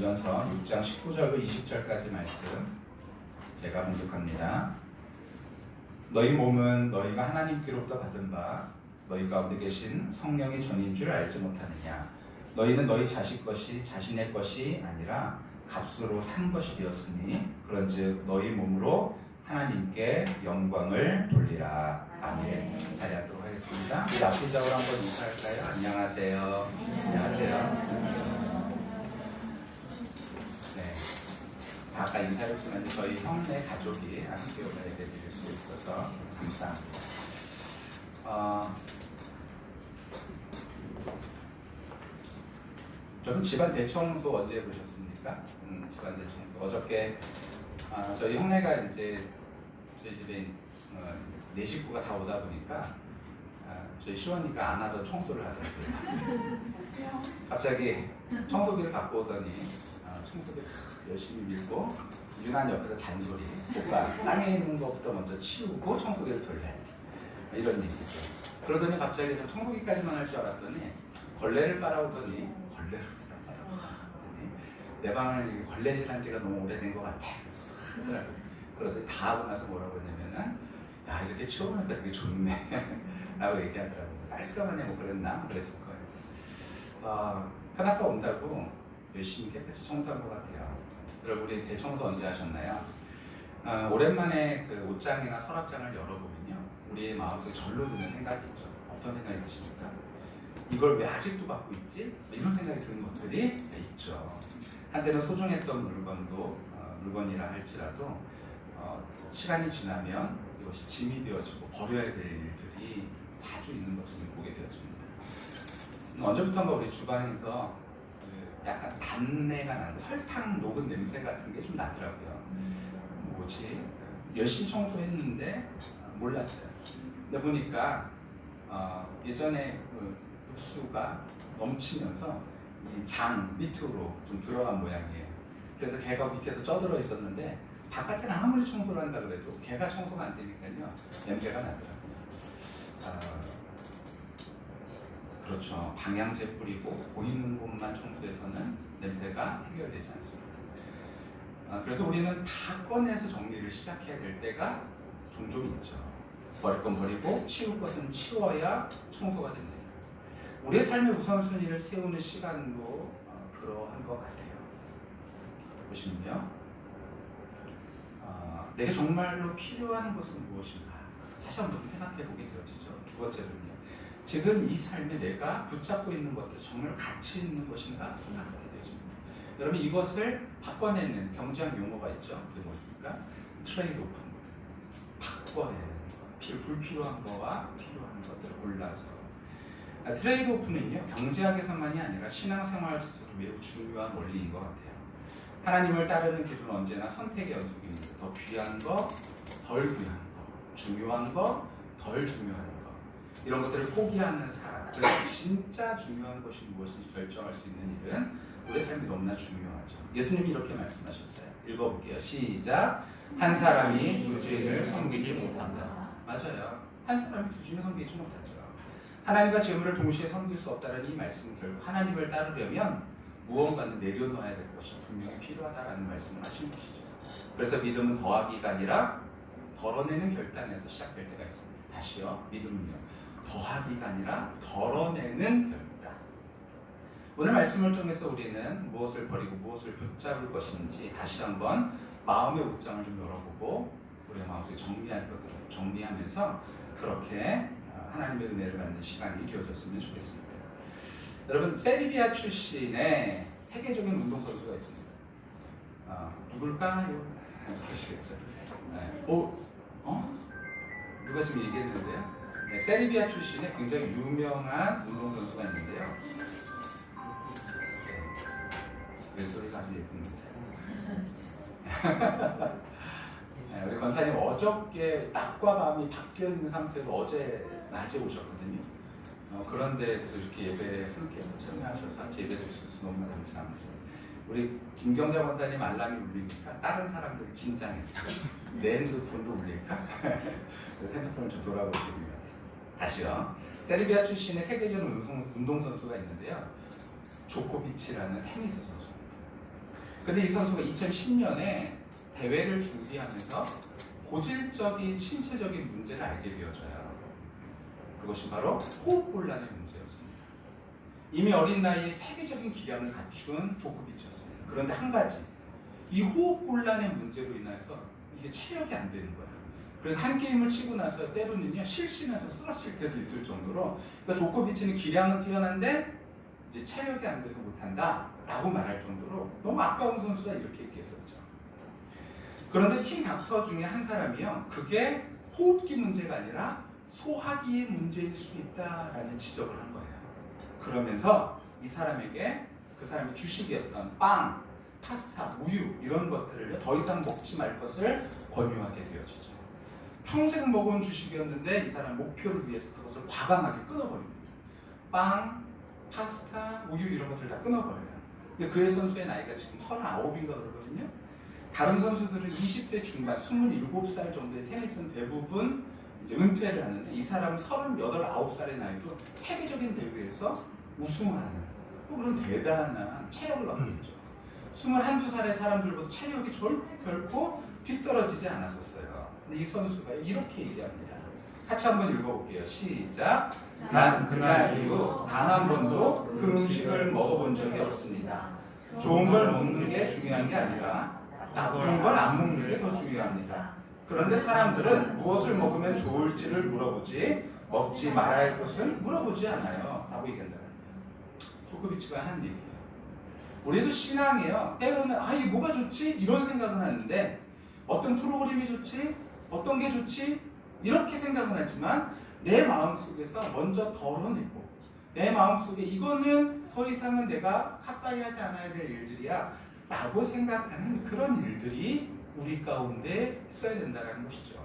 고린도전서 6장 19절부터 20절까지 말씀 제가 봉독합니다. 너희 몸은 너희가 하나님께로부터 받은 바 너희 가운데 계신 성령의 전인 줄 알지 못하느냐. 너희는 너희 자식 것이 자신의 것이 아니라 값으로 산 것이 되었으니 그런즉 너희 몸으로 하나님께 영광을 돌리라. 아멘. 자리하도록 하겠습니다. 우리 앞뒤적으로 한번 인사할까요? 안녕하세요. 안녕하세요. 네. 아까 인사했지만 저희 형네 가족이 함께 오늘 예배 드릴 수 있어서 감사합니다. 여러분 집안 대청소 언제 해보셨습니까? 집안 대청소 어저께 저희 형네가 이제 저희 집에 네 식구가 다 오다 보니까 저희 시원이가 안 하던 청소를 하더라고요. 갑자기 청소기를 갖고 오더니 청소기를 열심히 밀고 유난 옆에서 잔소리. 오빠 땅에 있는 것부터 먼저 치우고 청소기를 돌려야 돼. 이런 얘기죠. 그러더니 갑자기 저 청소기까지만 할 줄 알았더니 걸레를 빨아오더니 걸레를 빨아오더니 내 방을 걸레질한 지가 너무 오래된 것 같아. 그래서 그러더니 다 하고 나서 뭐라고 했냐면은 야 이렇게 치워보니까 되게 좋네 라고 얘기하더라고요. 깔끔하네 뭐 그랬나? 그랬을 거예요. 큰아빠 온다고 열심히 깨끗이 청소한 것 같아요. 여러분 우리 대청소 언제 하셨나요? 오랜만에 그 옷장이나 서랍장을 열어보면요 우리의 마음속에 절로 드는 생각이 있죠. 어떤 생각이 드십니까? 이걸 왜 아직도 갖고 있지? 이런 생각이 드는 것들이 있죠. 한때는 소중했던 물건이라 할지라도 시간이 지나면 이것이 짐이 되어지고 버려야 될 일들이 자주 있는 것을 보게 되어집니다. 언제부턴가 우리 주방에서 약간 단내가 나는 설탕 녹은 냄새 같은 게 좀 나더라고요. 뭐지? 열심히 청소했는데 몰랐어요. 근데 보니까 예전에 육수가 넘치면서 이 장 밑으로 좀 들어간 모양이에요. 그래서 개가 밑에서 쪄들어 있었는데 바깥에는 아무리 청소를 한다 그래도 개가 청소가 안 되니까요 냄새가 나더라고요. 그렇죠. 방향제 뿌리고 보이는 곳만 청소해서는 냄새가 해결되지 않습니다. 그래서 우리는 다 꺼내서 정리를 시작해야 될 때가 종종 있죠. 버릴 건 버리고 치울 것은 치워야 청소가 됩니다. 우리의 삶의 우선순위를 세우는 시간도 그러한 것 같아요. 보시면요. 내게 정말로 필요한 것은 무엇인가? 다시 한번 생각해 보게 되어지죠. 두 번째로는요. 지금 이 삶에 내가 붙잡고 있는 것들 정말 가치 있는 것인가 생각하게 되어집니다. 여러분 이것을 바꿔내는 경제학 용어가 있죠. 그게 뭡니까? 트레이드 오프. 바꿔내는 것. 불필요한 거와 필요한 것들을 골라서. 트레이드 오프는요. 경제학에서만이 아니라 신앙생활에서도 매우 중요한 원리인 것 같아요. 하나님을 따르는 길은 언제나 선택의 연속입니다. 더 귀한 거, 덜 귀한 거, 중요한 거, 덜 중요한 거. 이런 것들을 포기하는 사람. 그래서 진짜 중요한 것이 무엇인지 결정할 수 있는 일은 우리 삶이 너무나 중요하죠. 예수님이 이렇게 말씀하셨어요. 읽어볼게요. 시작. 한 사람이 두 주인을 섬기지 못한다. 맞아요. 한 사람이 두 주인을 섬기지 못하죠. 하나님과 재물을 동시에 섬길 수 없다는 이 말씀은 결국 하나님을 따르려면 무언가는 내려놓아야 될 것이 분명히 필요하다는 말씀을 하신 것이죠. 그래서 믿음은 더하기가 아니라 덜어내는 결단에서 시작될 때가 있습니다. 다시요. 믿음은요. 더하기가 아니라 덜어내는 결단. 오늘 말씀을 통해서 우리는 무엇을 버리고 무엇을 붙잡을 것인지 다시 한번 마음의 옷장을 좀 열어보고 우리의 마음속에 정리할 것들을 정리하면서 그렇게 하나님의 은혜를 받는 시간이 되어졌으면 좋겠습니다. 여러분 세르비아 출신의 세계적인 운동선수가 있습니다. 누굴까요? 보시겠죠. 누가 지금 얘기했는데요? 네, 세르비아 출신의 굉장히 유명한 운동선수가 있는데요. 네, 소리가 아주 예쁩니다. 네, 우리 권사님 어저께 낮과 밤이 바뀌어 있는 상태로 어제 낮에 오셨거든요. 그런데 이렇게 예배에 함께 참여하셔서 예배 드릴 수 있어서 너무나 감사합니다. 우리 김경자 권사님 알람이 울리니까 다른 사람들이 긴장했어요. 내 핸드폰도 울릴까? 그래서 핸드폰을 좀 돌아보시고요. 다시요. 세르비아 출신의 세계적인 운동선수가 있는데요. 조코비치라는 테니스 선수입니다. 근데 이 선수가 2010년에 대회를 준비하면서 고질적인 신체적인 문제를 알게 되어져요. 그것이 바로 호흡곤란의 문제였습니다. 이미 어린 나이에 세계적인 기량을 갖춘 조코비치였습니다. 그런데 한 가지, 이 호흡곤란의 문제로 인해서 이게 체력이 안 되는 거예요. 그래서 한 게임을 치고 나서 때로는요 실신해서 쓰러질 때도 있을 정도로, 그러니까 조코비치는 기량은 뛰어난데 이제 체력이 안 돼서 못한다 라고 말할 정도로 너무 아까운 선수다 이렇게 얘기했었죠. 그런데 팀 닥터 중에 한 사람이요, 그게 호흡기 문제가 아니라 소화기의 문제일 수 있다라는 지적을 한 거예요. 그러면서 이 사람에게 그 사람의 주식이었던 빵, 파스타, 우유 이런 것들을 더 이상 먹지 말 것을 권유하게 되어지죠. 평생 먹은 주식이었는데 이 사람 목표를 위해서 그것을 과감하게 끊어버립니다. 빵, 파스타, 우유 이런 것들 다 끊어버려요. 근데 그의 선수의 나이가 지금 39인가 그러거든요. 다른 선수들은 20대 중반, 27살 정도의 테니스는 대부분 이제 은퇴를 하는데, 이 사람은 38, 9살의 나이도 세계적인 대회에서 우승을 하는 그런 대단한 체력을 갖고 있죠. 21, 2살의 사람들보다 체력이 결코 뒤떨어지지 않았었어요. 근데 이 선수가 이렇게 얘기합니다. 같이 한번 읽어볼게요. 시작. 난 그날 이후 단 한 번도 그 음식을 먹어본 적이 없습니다. 좋은 걸 먹는 게 중요한 게 아니라 나쁜 걸 안 먹는 게 더 중요합니다. 그런데 사람들은 무엇을 먹으면 좋을지를 물어보지 먹지 말아야 할 것을 물어보지 않아요 라고 얘기한다는 거예요. 조코비치가 한 얘기예요. 우리도 신앙이에요. 때로는 이게 뭐가 좋지? 이런 생각은 하는데, 어떤 프로그램이 좋지? 어떤 게 좋지? 이렇게 생각은 하지만 내 마음속에서 먼저 덜어내고, 내 마음속에 이거는 더 이상은 내가 가까이 하지 않아야 될 일들이야 라고 생각하는 그런 일들이 우리 가운데 있어야 된다는 것이죠.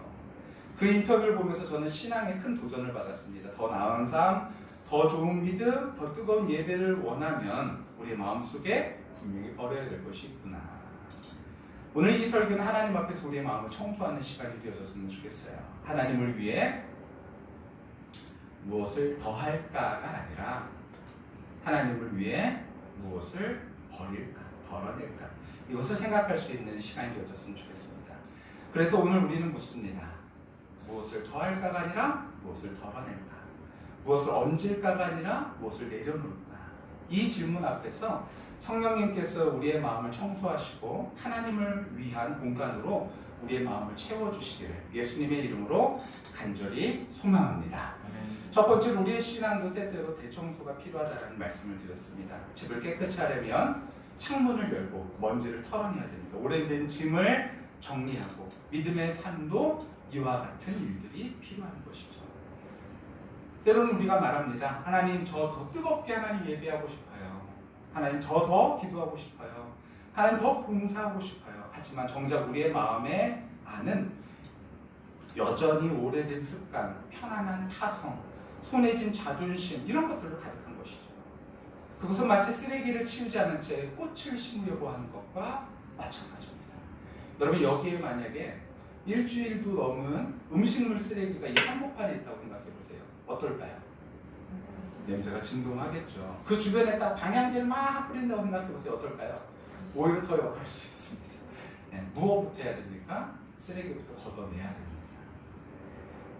그 인터뷰를 보면서 저는 신앙에 큰 도전을 받았습니다. 더 나은 삶, 더 좋은 믿음, 더 뜨거운 예배를 원하면 우리의 마음속에 분명히 버려야 될 것이 있구나. 오늘 이 설교는 하나님 앞에서 우리의 마음을 청소하는 시간이 되어졌으면 좋겠어요. 하나님을 위해 무엇을 더 할까가 아니라 하나님을 위해 무엇을 버릴까, 덜어낼까, 이것을 생각할 수 있는 시간이 되어졌으면 좋겠습니다. 그래서 오늘 우리는 묻습니다. 무엇을 더 할까가 아니라 무엇을 덜어낼까, 무엇을 얹을까가 아니라 무엇을 내려놓을까. 이 질문 앞에서 성령님께서 우리의 마음을 청소하시고 하나님을 위한 공간으로 우리의 마음을 채워주시기를 예수님의 이름으로 간절히 소망합니다. 첫 번째로 우리의 신앙도 때때로 대청소가 필요하다는 말씀을 드렸습니다. 집을 깨끗이 하려면 창문을 열고 먼지를 털어내야 됩니다. 오래된 짐을 정리하고, 믿음의 삶도 이와 같은 일들이 필요한 것이죠. 때로는 우리가 말합니다. 하나님, 저 더 뜨겁게 하나님 예배하고 싶어요. 하나님, 저 더 기도하고 싶어요. 하나님, 더 봉사하고 싶어요. 하지만 정작 우리의 마음에 안은 여전히 오래된 습관, 편안한 타성, 손해진 자존심 이런 것들로 가득한 것이죠. 그것은 마치 쓰레기를 치우지 않은 채 꽃을 심으려고 하는 것과 마찬가지입니다. 여러분, 여기에 만약에 일주일도 넘은 음식물 쓰레기가 이 한복판에 있다고 생각해 보세요. 어떨까요? 냄새가 진동하겠죠. 그 주변에 딱 방향제를 막 뿌린다고 생각해 보세요. 어떨까요? 오히려 더 역할 수 있습니다. 무엇부터 해야 됩니까? 쓰레기부터 걷어내야 됩니다.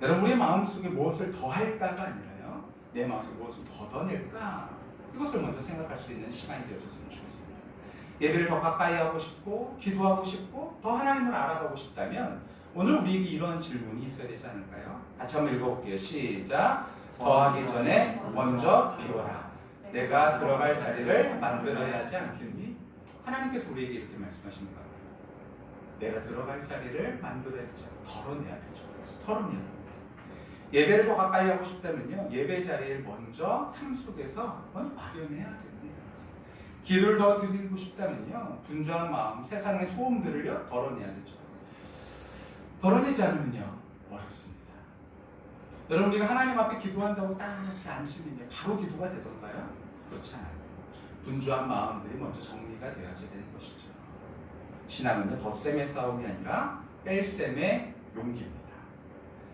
여러분, 우리의 마음속에 무엇을 더 할까가 아니라요, 내 마음속에 무엇을 걷어낼까, 이것을 먼저 생각할 수 있는 시간이 되어줬으면 좋겠습니다. 예배를 더 가까이 하고 싶고, 기도하고 싶고, 더 하나님을 알아가고 싶다면 오늘 우리에게 이런 질문이 있어야 되지 않을까요? 같이 한번 읽어볼게요. 시작. 더하기 전에 먼저 비워라. 내가 들어갈 자리를 만들어야 하지 않겠니? 하나님께서 우리에게 이렇게 말씀하시는 것 같아요. 내가 들어갈 자리를 만들어야 되죠. 덜어내야 되죠. 털어내야 됩니다. 예배를 더 가까이 하고 싶다면요, 예배 자리를 먼저 삶 속에서 먼저 마련해야 됩니다. 기도를 더 드리고 싶다면요, 분주한 마음, 세상의 소음들을요 덜어내야 되죠. 덜어내지 않으면요 어렵습니다. 여러분, 우리가 하나님 앞에 기도한다고 딱 앉으면요 바로 기도가 되던가요? 그렇지 않아요. 분주한 마음들이 먼저 정리가 되어야지 되는 것이죠. 신앙은요, 덧셈의 싸움이 아니라 뺄셈의 용기입니다.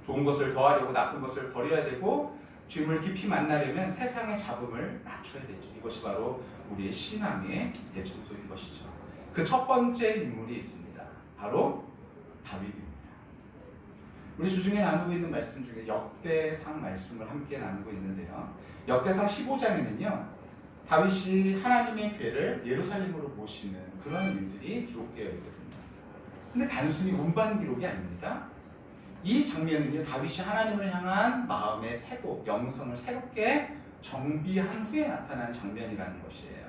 좋은 것을 더하려고 나쁜 것을 버려야 되고, 주님을 깊이 만나려면 세상의 잡음을 낮춰야 되죠. 이것이 바로 우리의 신앙의 대청소인 것이죠. 그 첫 번째 인물이 있습니다. 바로 다윗입니다. 우리 주중에 나누고 있는 말씀 중에 역대상 말씀을 함께 나누고 있는데요. 역대상 15장에는요. 다윗이 하나님의 궤를 예루살렘으로 모시는 그런 일들이 기록되어 있거든요. 근데 단순히 운반 기록이 아닙니다. 이 장면은요, 다윗이 하나님을 향한 마음의 태도, 영성을 새롭게 정비한 후에 나타나는 장면이라는 것이에요.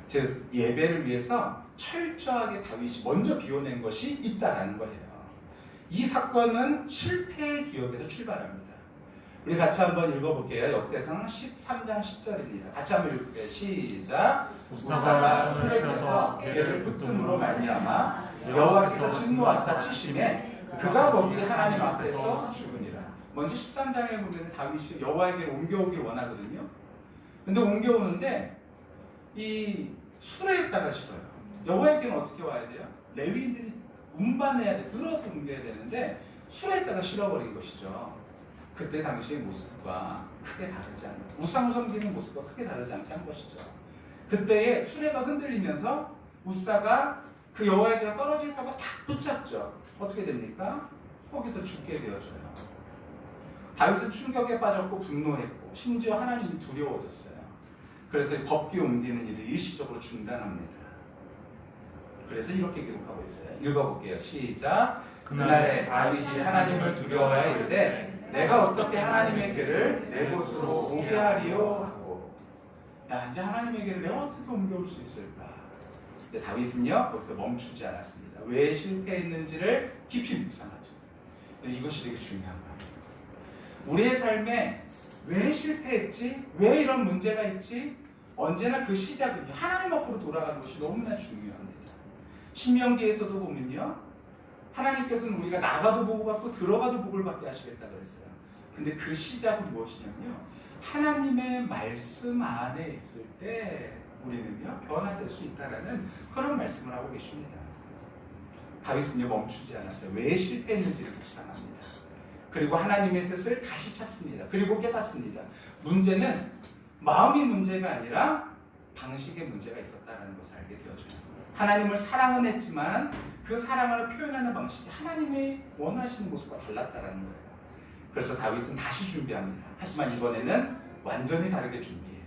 즉, 예배를 위해서 철저하게 다윗이 먼저 비워낸 것이 있다라는 거예요. 이 사건은 실패의 기억에서 출발합니다. 우리 같이 한번 읽어볼게요. 역대상 13장 10절입니다. 같이 한번 읽을게요. 시작. 우사가 손을 펴서 궤를 붙듦으로 말미암아 여호와께서 진노하사 치심에 그가 거기 하나님 앞에서 죽으니라. 먼저 13장에 보면 다윗이 여호와에게 옮겨오길 원하거든요. 근데 옮겨오는데 이 수레에다가 실어요. 여호와에게는 어떻게 와야 돼요? 레위인들이 운반해야 돼. 들어서 옮겨야 되는데 수레에다가 실어버린 것이죠. 그때 당시의 모습과 크게 다르지 않아요. 우상을 섬기는 모습과 크게 다르지 않게 한 것이죠. 그때에 수레가 흔들리면서 우사가 그 여호와에게 떨어질까봐 탁 붙잡죠. 어떻게 됩니까? 거기서 죽게 되어져요. 다윗은 충격에 빠졌고 분노했고 심지어 하나님이 두려워졌어요. 그래서 법궤 옮기는 일을 일시적으로 중단합니다. 그래서 이렇게 기록하고 있어요. 읽어볼게요. 시작. 그날에 다윗이 하나님을 두려워하여 이르되 내가 어떻게 하나님의 궤를 내 곳으로 오게 하리요 하고, 야, 이제 하나님의 궤를 내가 어떻게 옮겨올 수 있을까? 근데 다윗은요 거기서 멈추지 않았습니다. 왜 실패했는지를 깊이 묵상하죠. 이것이 되게 중요한 거예요. 우리의 삶에 왜 실패했지? 왜 이런 문제가 있지? 언제나 그 시작은요 하나님 앞으로 돌아가는 것이 너무나 중요합니다. 신명기에서도 보면요, 하나님께서는 우리가 나가도 복을 받고 들어가도 복을 받게 하시겠다 그랬어요. 근데 그 시작은 무엇이냐면요, 하나님의 말씀 안에 있을 때 우리는요 변화될 수 있다라는 그런 말씀을 하고 계십니다. 다윗은요 멈추지 않았어요. 왜 실패했는지를 묵상합니다. 그리고 하나님의 뜻을 다시 찾습니다. 그리고 깨닫습니다. 문제는 마음이 문제가 아니라 방식의 문제가 있었다는 것을 알게 되어져요. 하나님을 사랑은 했지만 그 사랑을 표현하는 방식이 하나님이 원하시는 모습과 달랐다는 거예요. 그래서 다윗은 다시 준비합니다. 하지만 이번에는 완전히 다르게 준비해요.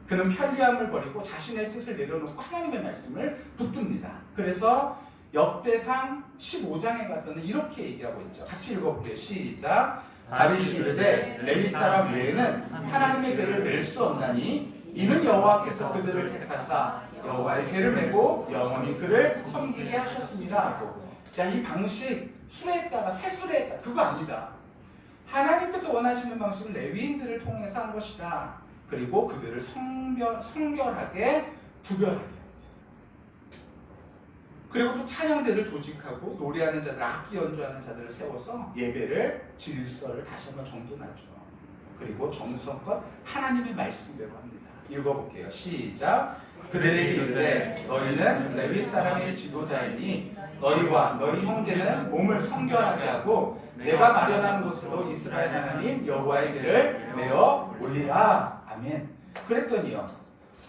그는 편리함을 버리고 자신의 뜻을 내려놓고 하나님의 말씀을 붙듭니다. 그래서 역대상 15장에 가서는 이렇게 얘기하고 있죠. 같이 읽어볼게요. 시작. 다윗이 이르되 레위 사람 외에는 하나님의 궤를 멜 수 없나니 이는 여호와께서 그들을 택하사 여호와의 궤를 메고 영원히 그를 섬기게 하셨습니다 하고, 자, 이 방식 수레에다가 새 수레에다가 그거 아니다. 하나님께서 원하시는 방식을 레위인들을 통해서 한 것이다. 그리고 그들을 성결하게 구별하게, 그리고 또 찬양대를 조직하고 노래하는 자들, 악기 연주하는 자들을 세워서 예배를 질서를 다시 한번 정돈하죠. 그리고 정성껏 하나님의 말씀대로 합니다. 읽어볼게요. 시작. 그들에게 이르되 너희는 레위 사람의 지도자이니 너희와 너희 형제는 몸을 성결하게 하고 내가 마련한 곳으로 이스라엘 하나님 여호와의 궤를 메어 올리라. 아멘. 그랬더니요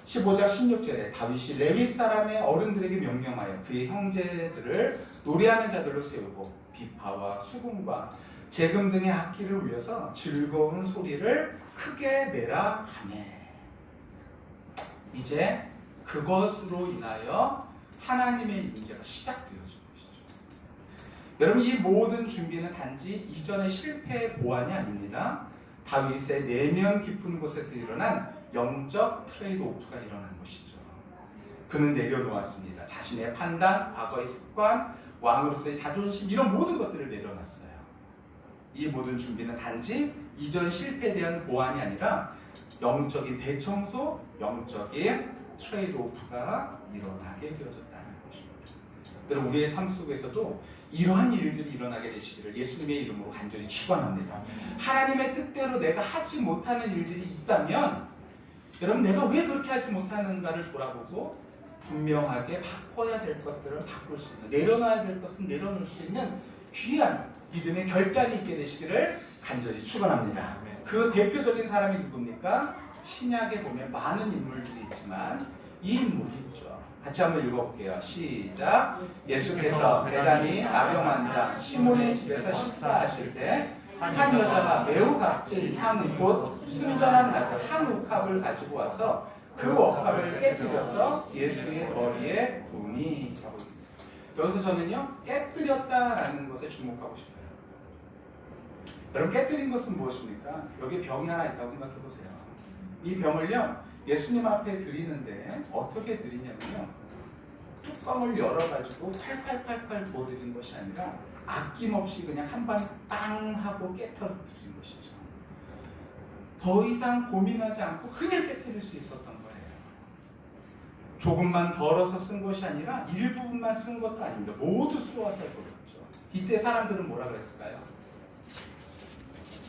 15장 16절에 다윗이 레위 사람의 어른들에게 명령하여 그의 형제들을 노래하는 자들로 세우고 비파와 수금과 재금 등의 악기를 울려서 즐거운 소리를 크게 내라 하네. 이제 그것으로 인하여 하나님의 임재가 시작되어진 것이죠. 여러분, 이 모든 준비는 단지 이전의 실패의 보완이 아닙니다. 다윗의 내면 깊은 곳에서 일어난 영적 트레이드 오프가 일어난 것이죠. 그는 내려놓았습니다. 자신의 판단, 과거의 습관, 왕으로서의 자존심, 이런 모든 것들을 내려놨어요. 이 모든 준비는 단지 이전 실패에 대한 보완이 아니라 영적인 대청소, 영적인 트레이드 오프가 일어나게 되어졌다는 것입니다. 여러분, 우리의 삶 속에서도 이러한 일들이 일어나게 되시기를 예수님의 이름으로 간절히 축원합니다. 하나님의 뜻대로 내가 하지 못하는 일들이 있다면 여러분, 내가 왜 그렇게 하지 못하는가를 돌아보고 분명하게 바꿔야 될 것들을 바꿀 수 있는, 내려놔야 될 것은 내려놓을 수 있는 귀한 믿음의 결단이 있게 되시기를 간절히 축원합니다. 그 대표적인 사람이 누굽니까? 신약에 보면 많은 인물들이 있지만 이 인물이 있죠. 같이 한번 읽어볼게요. 시작. 예수께서 베다니 나병 환자 시몬의 집에서 식사하실 때 한 여자가 매우 값진 향 곧 순전한 한 옥합을 가지고 와서 그 옥합을 깨뜨려서 예수의 머리에 부으니 하고 있어요. 여기서 저는요 깨뜨렸다라는 것에 주목하고 싶어요. 여러분 깨뜨린 것은 무엇입니까? 여기 병이 하나 있다고 생각해 보세요. 이 병을요 예수님 앞에 드리는데 어떻게 드리냐면요 뚜껑을 열어가지고 팔팔팔팔 부어드린 것이 아니라 아낌없이 그냥 한 방 빵 하고 깨뜨려드린 것이죠. 더 이상 고민하지 않고 그냥 깨뜨릴 수 있었던 거예요. 조금만 덜어서 쓴 것이 아니라 일부분만 쓴 것도 아닙니다. 모두 쏘아서 해버렸죠. 이때 사람들은 뭐라 그랬을까요?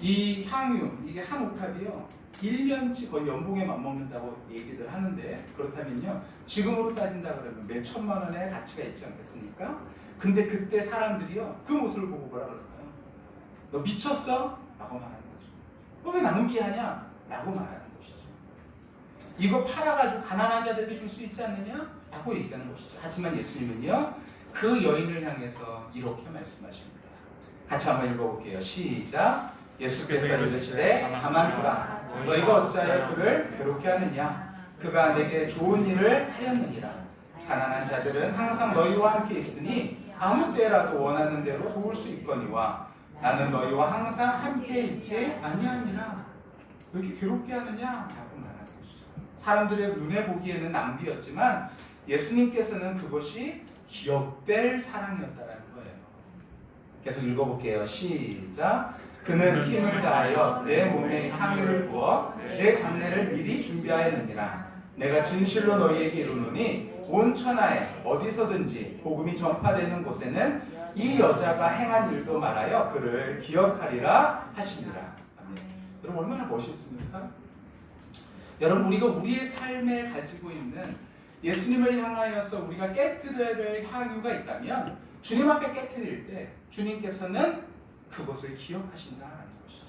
이 향유, 이게 한 옥합이요 1년치 거의 연봉에 맞먹는다고 얘기들 하는데 그렇다면요 지금으로 따진다 그러면 몇 천만 원의 가치가 있지 않겠습니까? 근데 그때 사람들이요 그 모습을 보고 뭐라 그럴까요? 너 미쳤어? 라고 말하는 거죠. 너 왜 낭비하냐? 라고 말하는 것이죠. 이거 팔아가지고 가난한 자들에게 줄 수 있지 않느냐? 라고 얘기하는 것이죠. 하지만 예수님은요 그 여인을 향해서 이렇게 말씀하십니다. 같이 한번 읽어볼게요. 시작. 예수께서 이르시되 가만두라. 너희가 어찌하여 그를 괴롭게 하느냐? 그가 내게 좋은 일을 하였느니라. 가난한 자들은 항상 너희와 함께 있으니 아무 때라도 원하는 대로 도울 수 있거니와 나는 너희와 항상 함께 있지 아니하니라. 왜 이렇게 괴롭게 하느냐? 라고 말하는 것이죠. 사람들의 눈에 보기에는 낭비였지만 예수님께서는 그것이 기억될 사랑이었다라는 거예요. 계속 읽어볼게요. 시작. 그는 힘을 다하여 내 몸에 향유를 부어 내 장례를 미리 준비하였느니라. 내가 진실로 너희에게 이르노니 온 천하에 어디서든지 복음이 전파되는 곳에는 이 여자가 행한 일도 말하여 그를 기억하리라 하시니라. 아멘. 여러분 얼마나 멋있습니까? 여러분 우리가 우리의 삶에 가지고 있는 예수님을 향하여서 우리가 깨뜨려야 될 향유가 있다면 주님 앞에 깨뜨릴 때 주님께서는 그것을 기억하신다는 것이죠.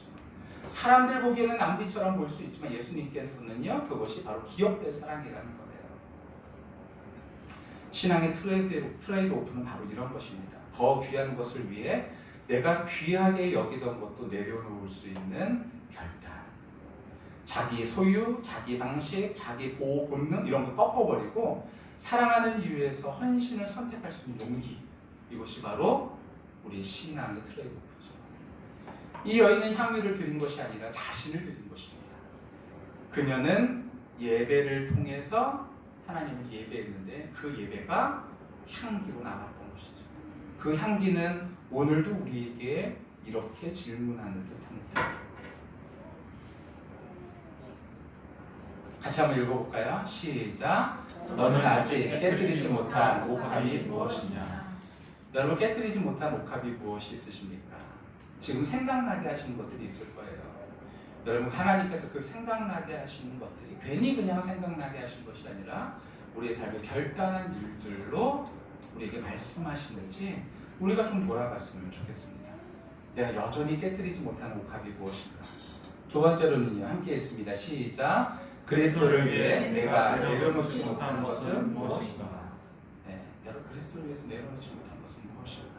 사람들 보기에는 낭비처럼 보일 수 있지만 예수님께서는요 그것이 바로 기억될 사랑이라는 거예요. 신앙의 트레이드 오프는 바로 이런 것입니다. 더 귀한 것을 위해 내가 귀하게 여기던 것도 내려놓을 수 있는 결단. 자기 소유, 자기 방식, 자기 보호 본능 이런 거 꺾어버리고 사랑하는 이유에서 헌신을 선택할 수 있는 용기. 이것이 바로 우리 신앙의 트레이드 오프죠. 이 여인은 향유를 드린 것이 아니라 자신을 드린 것입니다. 그녀는 예배를 통해서 하나님을 예배했는데 그 예배가 향기로 남았던 것이죠. 그 향기는 오늘도 우리에게 이렇게 질문하는 듯합니다. 같이 한번 읽어볼까요? 시작. 너는 아직 깨뜨리지 못한 옥합이 무엇이냐? 여러분 깨뜨리지 못한 옥합이 무엇이 있으십니까? 지금 생각나게 하시는 것들이 있을 거예요. 여러분 하나님께서 그 생각나게 하시는 것들이 괜히 그냥 생각나게 하신 것이 아니라 우리의 삶의 결단한 일들로 우리에게 말씀하시는지 우리가 좀 돌아봤으면 좋겠습니다. 내가 여전히 깨뜨리지 못한 옥합이 무엇인가? 두 번째로는요 함께 있습니다. 시작. 그리스도를 위해 내가 내려놓지 못한 것은 무엇인가? 네, 내가 그리스도를 위해서 내려놓지 못한 것은 무엇인가?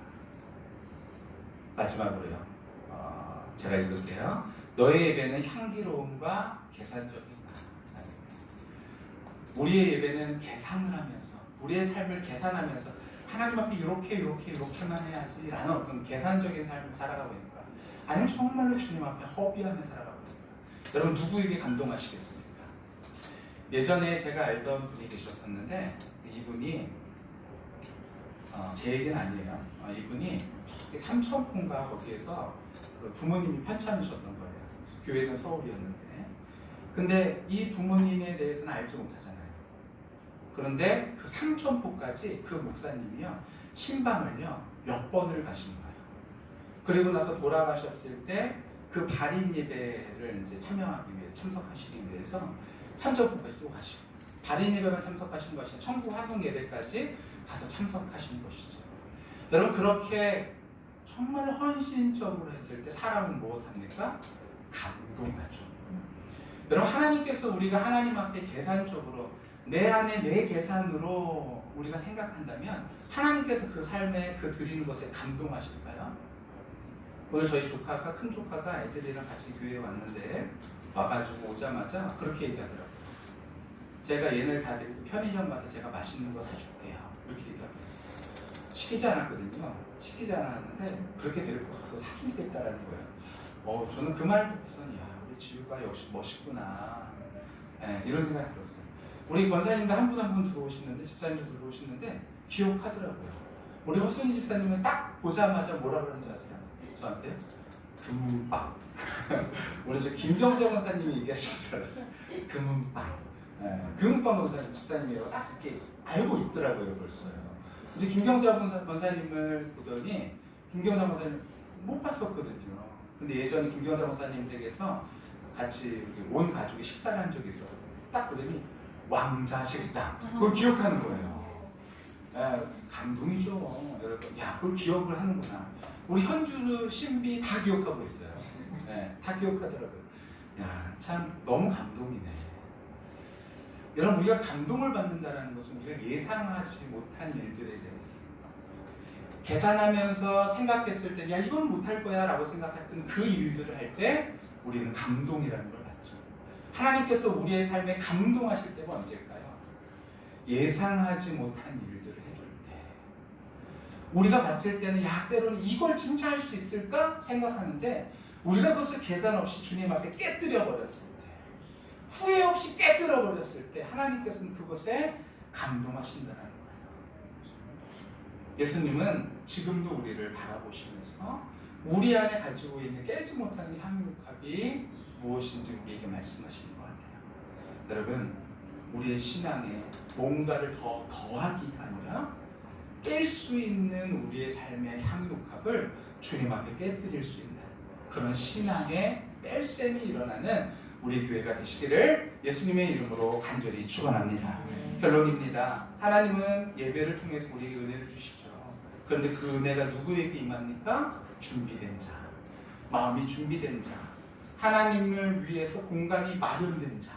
마지막으로요. 제가 읽을게요. 너의 예배는 향기로움과 계산적인가? 우리의 예배는 계산을 하면서 우리의 삶을 계산하면서 하나님 앞에 이렇게만 해야지 라는 어떤 계산적인 삶을 살아가고 있는가? 아니면 정말로 주님 앞에 허비하며 살아가고 있는가? 여러분 누구에게 감동하시겠습니까? 예전에 제가 알던 분이 계셨었는데 이분이 제 얘기는 아니에요. 이분이 삼천포인가 거기에서 부모님이 편찮으셨던 거예요. 교회는 서울이었는데 근데 이 부모님에 대해서는 알지 못하잖아요. 그런데 그 삼천포까지 그 목사님이요 신방을요 몇 번을 가신 거예요. 그리고 나서 돌아가셨을 때 그 발인 예배를 이제 참여하기 위해 참석하시기 위해서 삼천포까지 또 가시고 발인 예배만 참석하신 것이 아니라 천국 환송 예배까지 가서 참석하신 것이죠. 여러분 그렇게 정말 헌신적으로 했을 때 사람은 무엇합니까? 감동하죠. 여러분 하나님께서 우리가 하나님 앞에 계산적으로 내 안에 내 계산으로 우리가 생각한다면 하나님께서 그 삶에 그 드리는 것에 감동하실까요? 오늘 저희 조카가 큰 조카가 애들이랑 같이 교회에 왔는데 와가지고 오자마자 그렇게 얘기하더라고요. 제가 얘네를 다 데리고 편의점 가서 제가 맛있는 거 사줄게요. 이렇게 얘기하더라고요. 시키지 않았거든요. 시키지 않았는데 그렇게 데리고 가서 사주겠다라는 거예요. 저는 그 말 듣고서는 야, 우리 지우가 역시 멋있구나. 이런 생각이 들었어요. 우리 권사님도 한 분 한 분 들어오시는데, 집사님도 들어오시는데 기억하더라고요. 우리 허순이 집사님은 딱 보자마자 뭐라 그러는지 아세요? 저한테 금은빵. 우리 저 김경재 권사님이 얘기하신 줄 알았어요. 금은빵. 금은빵 권사님 집사님이라고 딱 이렇게 알고 있더라고요. 벌써요. 근데 김경재 권사님을 보더니 김경재 권사님 못 봤었거든요. 근데 예전에 김경재 권사님 댁에서 같이 온 가족이 식사를 한 적이 있어요. 딱 보더니 왕자식당. 그걸 기억하는 거예요. 감동이죠. 여러분, 야, 그걸 기억을 하는구나. 우리 현주, 신비 다 기억하고 있어요. 다 기억하더라고요. 야, 참 너무 감동이네. 여러분, 우리가 감동을 받는다는 것은 우리가 예상하지 못한 일들에 대해서 계산하면서 생각했을 때, 야, 이건 못할 거야 라고 생각했던 그 일들을 할 때 우리는 감동이라는 걸 받죠. 하나님께서 우리의 삶에 감동하실 때가 언제일까요? 예상하지 못한 일들을 해줄 때. 우리가 봤을 때는 야, 때로는 이걸 진짜 할 수 있을까 생각하는데 우리가 그것을 계산 없이 주님 앞에 깨뜨려 버렸을 때, 후회 없이 깨뜨려 버렸을 때 하나님께서는 그것에 감동하신다는 거예요. 예수님은 지금도 우리를 바라보시면서 우리 안에 가지고 있는 깨지 못하는 향유값이 무엇인지 우리에게 말씀하시는 것 같아요. 여러분, 우리의 신앙에 뭔가를 더 더하기가 아니라 깰 수 있는 우리의 삶의 향유값을 주님 앞에 깨뜨릴 수 있는 그런 신앙의 뺄셈이 일어나는 우리 교회가 되시기를 예수님의 이름으로 간절히 축원합니다. 결론입니다. 하나님은 예배를 통해서 우리에게 은혜를 주시죠. 그런데 그 은혜가 누구에게 임합니까? 준비된 자, 마음이 준비된 자, 하나님을 위해서 공간이 마련된 자,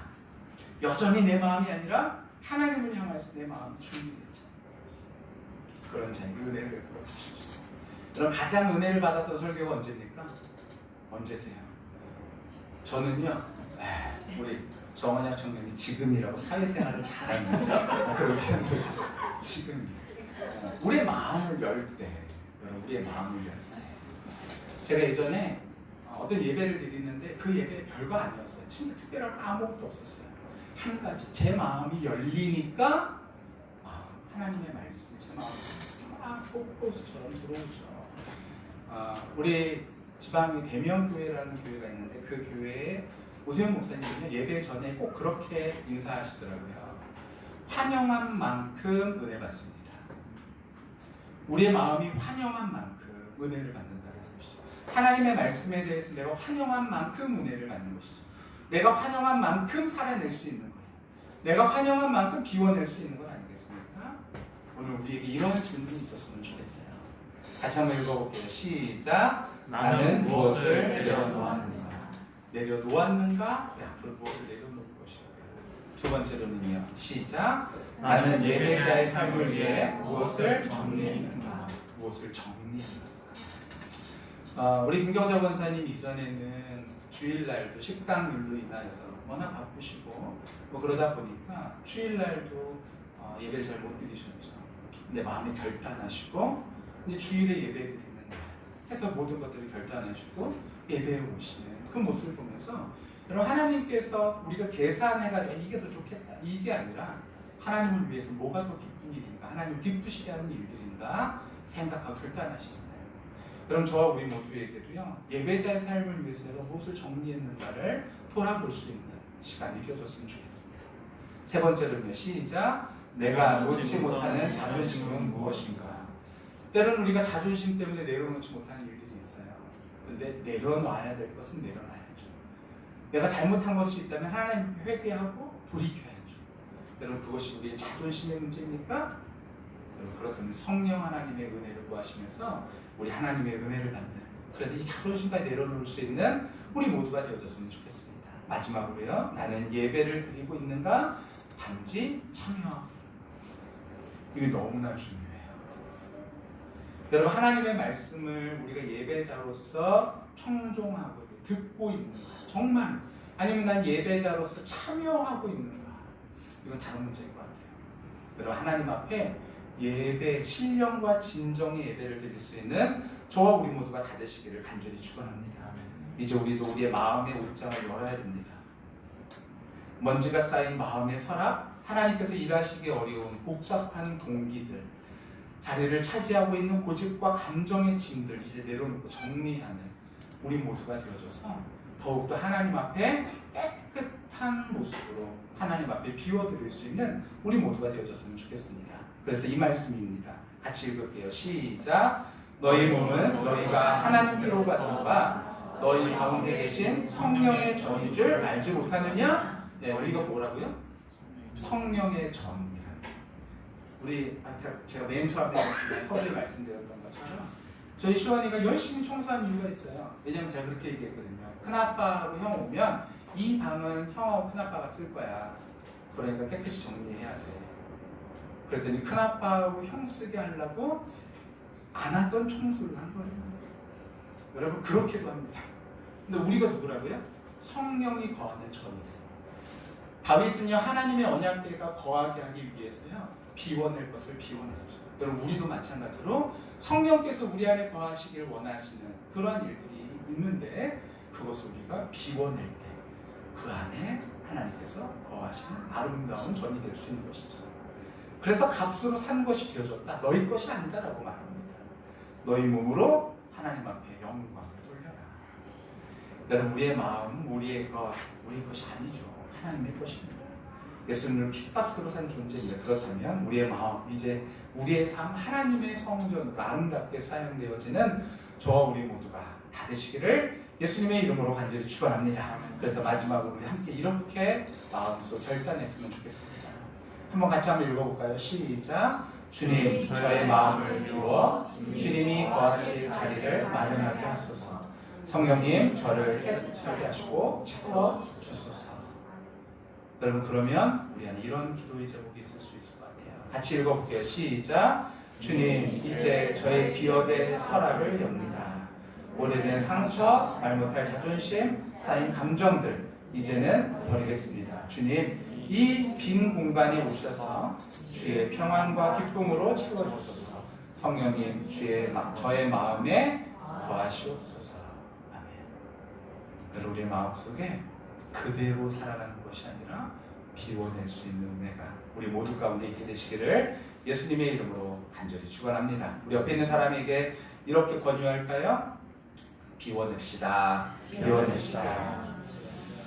여전히 내 마음이 아니라 하나님을 향해서 내 마음이 준비된 자, 그런 자에게 은혜를 베풀어 주시죠. 그럼 가장 은혜를 받았던 설교가 언제입니까? 언제세요? 저는요, 우리 정원양 청년이 지금이라고 사회생활을 잘하는 그런 표현을 했어요. 지금 우리의 마음을 열 때, 여러분, 우리의 마음을 열 때. 제가 예전에 어떤 예배를 드리는데 그 예배 별거 아니었어요. 진짜 특별한 아무것도 없었어요. 한 가지, 제 마음이 열리니까 하나님의 말씀이 제 마음에 막 꽃꽃처럼 들어오죠. 우리 지방의 대명교회라는 교회가 있는데 그 교회에 오세훈 목사님은 예배 전에 꼭 그렇게 인사하시더라고요. 환영한 만큼 은혜 받습니다. 우리의 마음이 환영한 만큼 은혜를 받는다는 것이죠. 하나님의 말씀에 대해서 내가 환영한 만큼 은혜를 받는 것이죠. 내가 환영한 만큼 살아낼 수 있는 거예요. 내가 환영한 만큼 비워낼 수 있는 건 아니겠습니까? 오늘 우리에게 이런 질문이 있었으면 좋겠어요. 같이 한번 읽어볼게요. 시작. 나는 무엇을 내려놓았는가? 내려놓았는가? 앞으로 무엇을 내려놓을 것인가? 두 번째로는요. 시작. 나는 예배자의 삶을 위해 무엇을 정리했는가? 무엇을 정리했는가? 우리 김경자 권사님 이전에는 주일날도 식당일로 인하여서 워낙 바쁘시고 그러다 보니까 주일날도 예배를 잘 못 드리셨죠. 근데 마음에 결단하시고 이제 주일에 예배 드리는 날 해서 모든 것들을 결단하시고 예배에 오시는 그 모습을 보면서 여러분, 하나님께서 우리가 계산해가 이게 더 좋겠다 이게 아니라 하나님을 위해서 뭐가 더 기쁜 일인가, 하나님을 기쁘시게 하는 일들인가 생각하고 결단하시잖아요. 여러분, 저와 우리 모두에게도요, 예배자의 삶을 위해서 내가 무엇을 정리했는가를 돌아볼 수 있는 시간이 되어졌으면 좋겠습니다. 세 번째로는요, 시작. 내가 놓지 못하는 자존심은 무엇인가? 때로는 우리가 자존심 때문에 내려놓지 못하는 일들이 있어요. 근데 내려놔야 될 것은 내려놔야죠. 내가 잘못한 것이 있다면 하나님 회개하고 돌이켜야죠. 여러분, 그것이 우리의 자존심의 문제입니까? 여러분, 그렇다면 성령 하나님의 은혜를 구하시면서 우리 하나님의 은혜를 받는, 그래서 이 자존심까지 내려놓을 수 있는 우리 모두가 되어졌으면 좋겠습니다. 마지막으로요, 나는 예배를 드리고 있는가? 단지 참여. 이게 너무나 중요해요. 여러분, 하나님의 말씀을 우리가 예배자로서 청종하고 듣고 있는가? 정말. 아니면 난 예배자로서 참여하고 있는가? 이건 다른 문제인 것 같아요. 여러분, 하나님 앞에 예배, 신령과 진정의 예배를 드릴 수 있는 저와 우리 모두가 다 되시기를 간절히 축원합니다. 이제 우리도 우리의 마음의 옷장을 열어야 됩니다. 먼지가 쌓인 마음의 서랍, 하나님께서 일하시기 어려운 복잡한 동기들, 자리를 차지하고 있는 고집과 감정의 짐들 이제 내려놓고 정리하는 우리 모두가 되어져서 더욱더 하나님 앞에 깨끗한 모습으로 하나님 앞에 비워드릴 수 있는 우리 모두가 되어졌으면 좋겠습니다. 그래서 이 말씀입니다. 같이 읽을게요. 시작. 너희 몸은 너희가 하나님께로 받은 바 너희 가운데 계신 성령의 전인 줄 알지 못하느냐? 네, 우리가 뭐라고요? 성령의 전. 우리 제가 맨 처음에 서두에 말씀드렸던 것처럼 저희 시원이가 열심히 청소한 이유가 있어요. 왜냐면 제가 그렇게 얘기했거든요. 큰아빠하고 형 오면 이 방은 형하고 큰아빠가 쓸 거야. 그러니까 깨끗이 정리해야 돼. 그랬더니 큰아빠하고 형 쓰게 하려고 안 하던 청소를 한 거예요. 여러분, 그렇게도 합니다. 근데 우리가 누구라고요? 성령이 거하는 전이에요. 다윗은요, 하나님의 언약궤가 거하게 하기 위해서요, 비워낼 것을 비워냈죠. 여러분, 우리도 마찬가지로 성령께서 우리 안에 거하시길 원하시는 그러한 일들이 있는데 그것을 우리가 비워낼 때 그 안에 하나님께서 거하시는 아름다운 전이 될 수 있는 것이죠. 그래서 값으로 산 것이 되어졌다. 너희 것이 아니다라고 말합니다. 너희 몸으로 하나님 앞에 영광을 돌려라. 여러분, 우리의 마음, 우리의 것이 아니죠. 하나님의 것입니다. 예수님을 핏값으로 산 존재입니다. 그렇다면 우리의 마음, 이제 우리의 삶, 하나님의 성전으로 아름답게 사용되어지는 저와 우리 모두가 다 되시기를 예수님의 이름으로 간절히 축원합니다. 그래서 마지막으로 우리 함께 이렇게 마음으로 결단했으면 좋겠습니다. 한번 같이 한번 읽어볼까요? 시작. 주님, 저의 마음을 비워 주님이 거하실 자리를 마련하게 하소서. 성령님, 저를 깨끗하게 하시고 채워 주소서. 여러분, 그러면 우리 안에 이런 기도의 제목이 있을 수 있을 것 같아요. 같이 읽어볼게요. 시작. 주님, 이제 저의 기업의 서랍을 엽니다. 오래된 상처, 말 못할 자존심, 쌓인 감정들 이제는 버리겠습니다. 주님, 이 빈 공간에 오셔서 주의 평안과 기쁨으로 채워주소서. 성령님, 저의 마음에 거하시옵소서. 아멘. 여러분, 우리의 마음속에 그대로 살아가는 것이 아니라 비워낼 수 있는 은혜가 우리 모두 가운데 있게 되시기를 예수님의 이름으로 간절히 축원합니다. 우리 옆에 있는 사람에게 이렇게 권유할까요? 비워냅시다. 비워냅시다.